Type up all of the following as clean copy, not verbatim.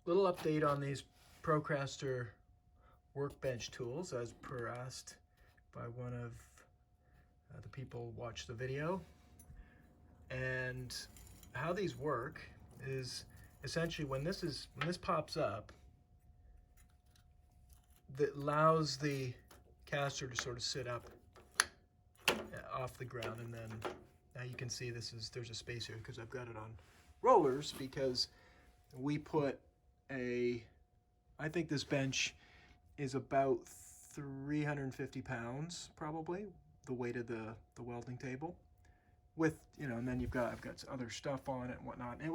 Little update on these Procaster workbench tools, as per asked by one of the people who watched the video. And how these work is essentially when this pops up, that allows the caster to sort of sit up off the ground, and then now you can see there's a space here because I've got it on rollers, because we put I think this bench is about 350 pounds, probably, the weight of the welding table. With, and then I've got other stuff on it and whatnot. It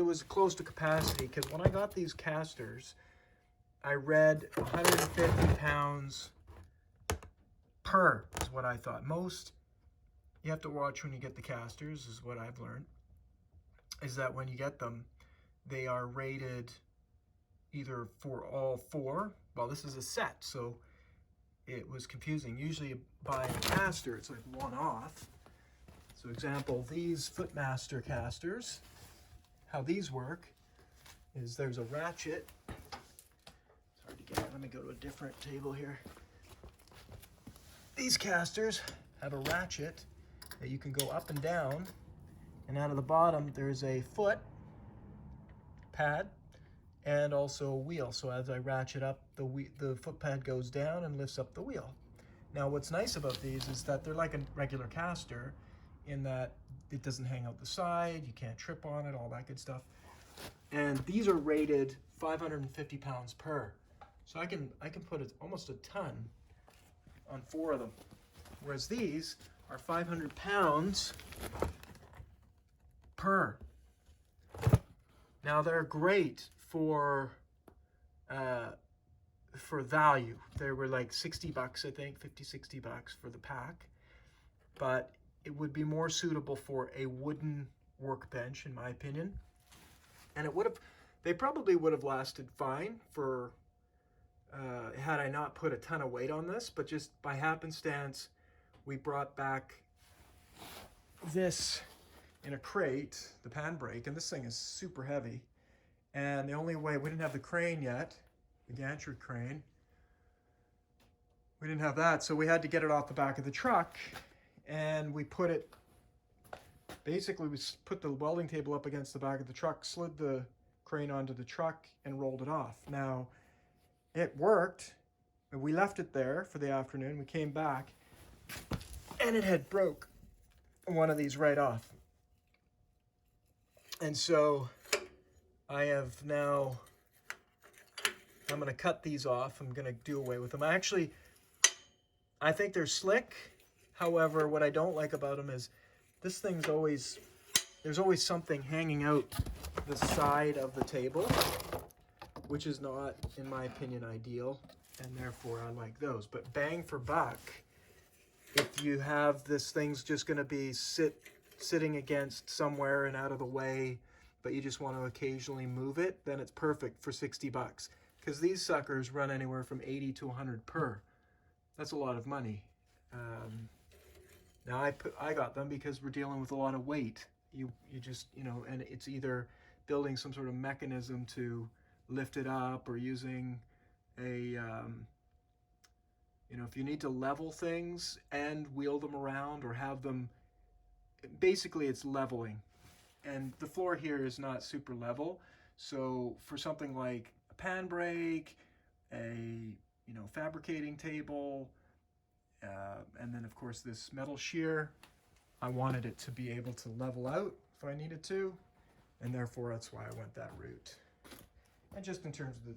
was close to capacity, because when I got these casters, I read 150 pounds per is what I thought. Most, you have to watch when you get the casters, is what I've learned, is that when you get them, they are rated either for all four. Well, this is a set, so it was confusing. Usually you buy a caster, it's like one off. So example, these Footmaster casters, how these work is there's a ratchet. It's hard to get. Let me go to a different table here. These casters have a ratchet that you can go up and down, and out of the bottom there's a foot pad and also a wheel. So as I ratchet up, the foot pad goes down and lifts up the wheel. Now what's nice about these is that they're like a regular caster, in that it doesn't hang out the side, you can't trip on it, all that good stuff. And these are rated 550 pounds per. So I can put almost a ton on 4 of them. Whereas these are 500 pounds per. Now they're great for value. They were like 60 bucks, I think, 50, 60 bucks for the pack. But it would be more suitable for a wooden workbench, in my opinion. And they probably would have lasted fine for, had I not put a ton of weight on this, but just by happenstance, we brought back this in a crate, the pan brake, and this thing is super heavy. And the only way, we didn't have the crane yet, the gantry crane. We didn't have that, so we had to get it off the back of the truck, and we put it, basically we put the welding table up against the back of the truck, slid the crane onto the truck, and rolled it off. Now, it worked, and we left it there for the afternoon. We came back, and it had broke one of these right off. And so I have now, I'm going to cut these off. I'm going to do away with them. I think they're slick. However, what I don't like about them is this thing's there's always something hanging out the side of the table, which is not, in my opinion, ideal. And therefore I like those. But bang for buck, if you have this thing's just going to be sitting against somewhere and out of the way, but you just want to occasionally move it, then it's perfect for 60 bucks. Because these suckers run anywhere from 80 to 100 per. That's a lot of money. Now I got them because we're dealing with a lot of weight. You just, and it's either building some sort of mechanism to lift it up, or using a, if you need to level things and wheel them around, or have them, basically it's leveling. And the floor here is not super level. So for something like a pan brake, a, fabricating table, and then of course this metal shear, I wanted it to be able to level out if I needed to. And therefore that's why I went that route. And just in terms of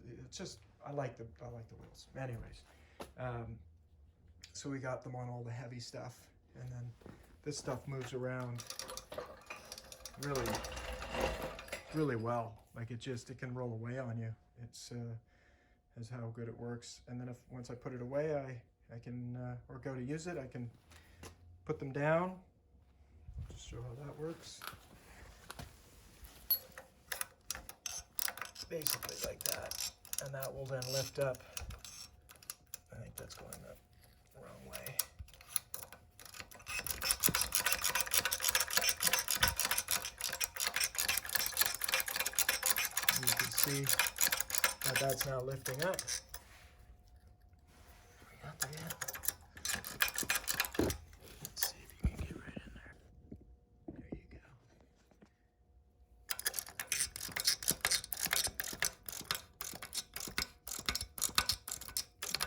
I like the wheels. Anyways, so we got them on all the heavy stuff, and then this stuff moves around really, really well. Like it can roll away on you. It's is how good it works. And then once I put it away, I can or go to use it, I can put them down. Just show how that works. Basically like that, and that will then lift up. I think that's going the wrong way. You can see that's now lifting up. Not there yet. Let's see if you can get right in there. There you go.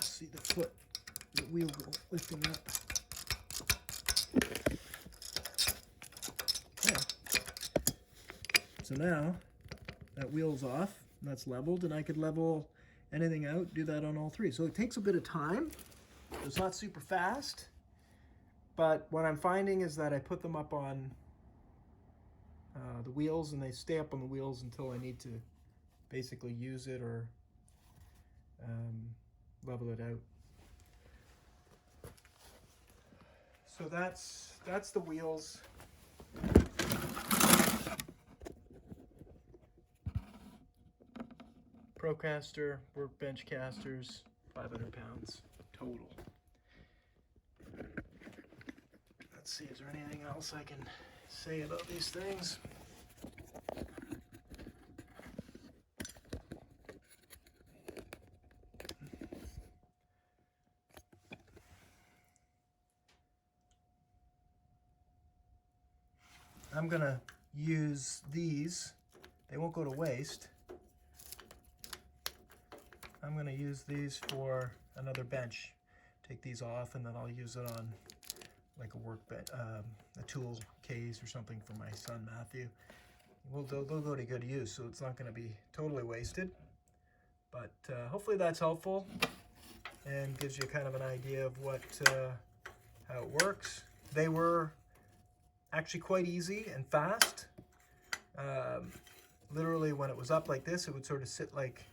See the foot, the wheel lifting up. Okay. So now that wheel's off, and that's leveled, and I could level anything out, do that on all three. So it takes a bit of time. It's not super fast, but what I'm finding is that I put them up on the wheels, and they stay up on the wheels until I need to basically use it or level it out. So that's the wheels. Procaster, workbench casters, 500 pounds total. Let's see, is there anything else I can say about these things? I'm gonna use these. They won't go to waste. I'm gonna use these for another bench. Take these off, and then I'll use it on like a workbench, a tool case or something for my son Matthew. Well, they'll go to good use, so it's not gonna be totally wasted. But hopefully that's helpful and gives you kind of an idea of what how it works. They were actually quite easy and fast. Literally, when it was up like this, it would sort of sit like,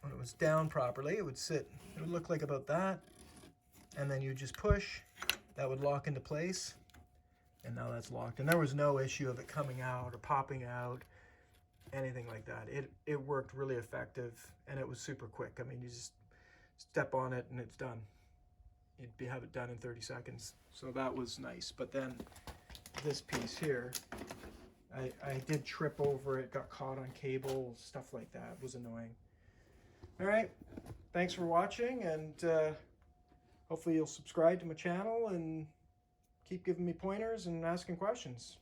when it was down properly, it would look like about that, and then you just push, that would lock into place, and now that's locked. And there was no issue of it coming out or popping out, anything like that. It worked really effective, and it was super quick. I mean, you just step on it and it's done. You'd have it done in 30 seconds. So that was nice. But then this piece here, I did trip over it, got caught on cable, stuff like that. It was annoying. All right, thanks for watching, and hopefully you'll subscribe to my channel and keep giving me pointers and asking questions.